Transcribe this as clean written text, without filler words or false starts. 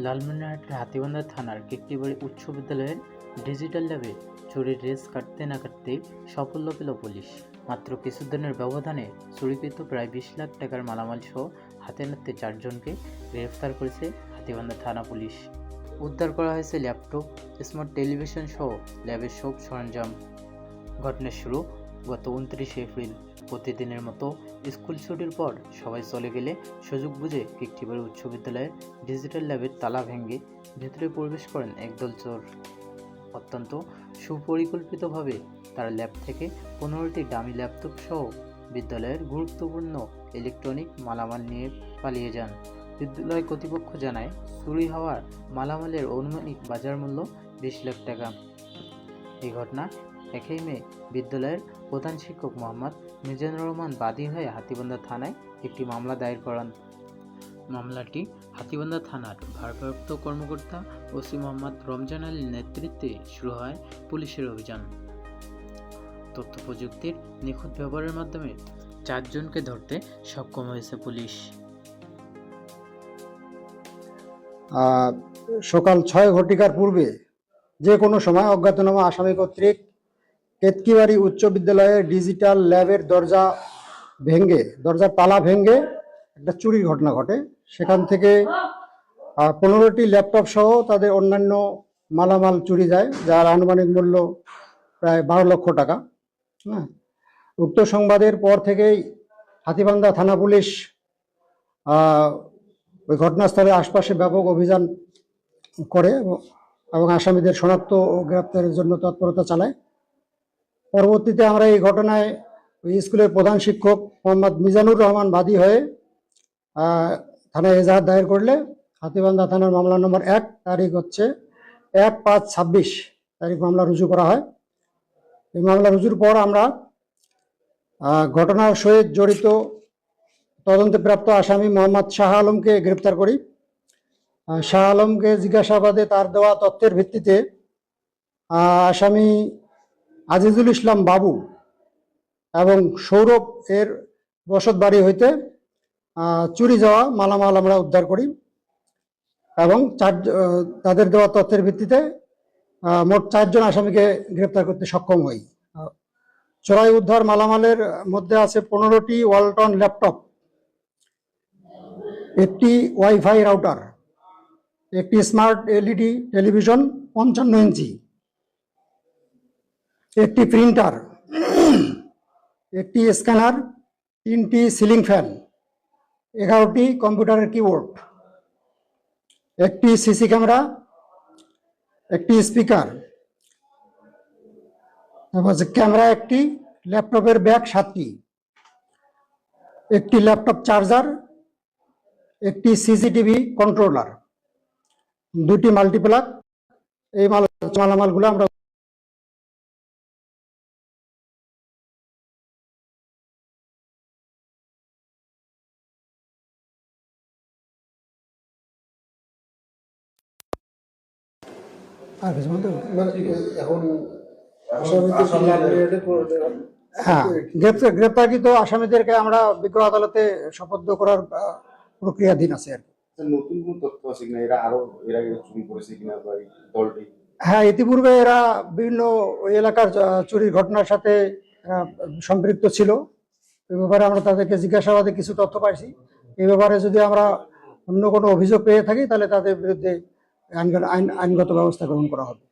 লালমনিরহাটের হাতীবান্ধা থানার কেকটিবাড়ি উচ্চ বিদ্যালয়ের ডিজিটাল ল্যাবে চুরির রেস কাটতে না কাটতেই সাফল্য পেল পুলিশ। মাত্র কিছুদিনের ব্যবধানে চুরিকৃত প্রায় 20 লাখ টাকার মালামাল সহ হাতে নাতে 4 জনকে গ্রেফতার করেছে হাতীবান্ধা থানা পুলিশ। উদ্ধার করা হয়েছে ল্যাপটপ, স্মার্ট টেলিভিশন সহ ল্যাবের সব সরঞ্জাম। ঘটনার শুরু গত 29 এপ্রিল। প্রতিদিনের মতো স্কুল ছুটির পর সবাই চলে গেলে সুযোগ বুঝে কেকটিবাড়ি উচ্চ বিদ্যালয়ের ডিজিটাল ল্যাবের তালা ভেঙে ভেতরে প্রবেশ করেন একদল চোর। অত্যন্ত সুপরিকল্পিতভাবে তারা ল্যাব থেকে 15টি দামি ল্যাপটপ সহ বিদ্যালয়ের গুরুত্বপূর্ণ ইলেকট্রনিক মালামাল নিয়ে পালিয়ে যান। বিদ্যালয় কর্তৃপক্ষ জানায়, চুরি হওয়ার মালামালের আনুমানিক বাজার মূল্য 20 লাখ টাকা। এই ঘটনা 1 মে বিদ্যালয়ের প্রধান শিক্ষক মোহাম্মদ মিজানুর রহমান বাদী হয়ে হাতীবান্ধা থানায় একটি মামলা দায়ের করান। মামলাটি হাতীবান্ধা থানার ভারপ্রাপ্ত কর্মকর্তা ওসি মোহাম্মদ রমজান আলীর নেতৃত্বে শুরু হয় পুলিশের অভিযান। তথ্য প্রযুক্তির নিখুঁত ব্যবহারের মাধ্যমে 4 জনকে ধরতে সক্ষম হয়েছে পুলিশ। সকাল 6 ঘটিকার পূর্বে যে কোনো সময় অজ্ঞাতনামা আসামি কর্তৃক কেতকিবাড়ি উচ্চ বিদ্যালয়ের ডিজিটাল ল্যাবের দরজার তালা ভেঙে একটা চুরির ঘটনা ঘটে। সেখান থেকে 15টি ল্যাপটপ সহ তাদের অন্যান্য মালামাল চুরি যায়, যার আনুমানিক মূল্য প্রায় 12 লক্ষ টাকা। উক্ত সংবাদের পর থেকেই হাতীবান্ধা থানা পুলিশ ওই ঘটনাস্থলে আশপাশে ব্যাপক অভিযান করে এবং আসামিদের শনাক্ত ও গ্রেপ্তারের জন্য তৎপরতা চালায়। পরবর্তীতে আমরা এই ঘটনায় ওই স্কুলের প্রধান শিক্ষক মোহাম্মদ মিজানুর রহমান বাদী হয়ে থানায় এজাহার দায়ের করলে হাতীবান্ধা থানার মামলা নম্বর 1 তারিখ হচ্ছে 1/5/26 তারিখ মামলা রুজু করা হয়। এই মামলা রুজুর পর আমরা ঘটনার সহিত জড়িত তদন্তে প্রাপ্ত আসামি মোহাম্মদ শাহ আলমকে গ্রেপ্তার করি। শাহ আলমকে জিজ্ঞাসাবাদে তার দেওয়া তথ্যের ভিত্তিতে আসামি আজিজুল ইসলাম বাবু এবং সৌরভ এর বসত বাড়ি হইতে চুরি যাওয়া মালামাল আমরা উদ্ধার করি এবং তাদের দেওয়া তথ্যের ভিত্তিতে মোট 4 জন আসামিকে গ্রেপ্তার করতে সক্ষম হই। চোরাই উদ্ধার মালামালের মধ্যে আছে 15টি ওয়ালটন ল্যাপটপ, একটি ওয়াইফাই রাউটার, একটি স্মার্ট এলইডি টেলিভিশন 55 ইঞ্চি, একটি প্রিন্টার, একটি স্ক্যানার, 3টি সিলিং ফ্যান, 11টি কম্পিউটারের কিবোর্ড, একটি সিসি ক্যামেরা, একটি স্পিকার, তারপর ক্যামেরা একটি, ল্যাপটপের ব্যাগ 7টি, একটি ল্যাপটপ চার্জার, একটি সিসিটিভি কন্ট্রোলার, 2টি মাল্টিপ্লাগ। এই মালামালগুলো আমরা গ্রেপ্তারকৃত আসামিদেরকে আমরা বিজ্ঞ আদালতে সোপর্দ করার প্রক্রিয়াধীন আছে আর কি। নতুন কোন তথ্য আছে কিনা, এরা এর আগে চুরি করেছে কিনা বা এই দলটি? হ্যাঁ, ইতিপূর্বে এরা বিভিন্ন ওই এলাকার চুরির ঘটনার সাথে সম্পৃক্ত ছিল। এই ব্যাপারে আমরা তাদেরকে জিজ্ঞাসাবাদে কিছু তথ্য পাইছি। এই ব্যাপারে যদি আমরা অন্য কোনো অভিযোগ পেয়ে থাকি তাহলে তাদের বিরুদ্ধে আইনগত ব্যবস্থা গ্রহণ করা হবে।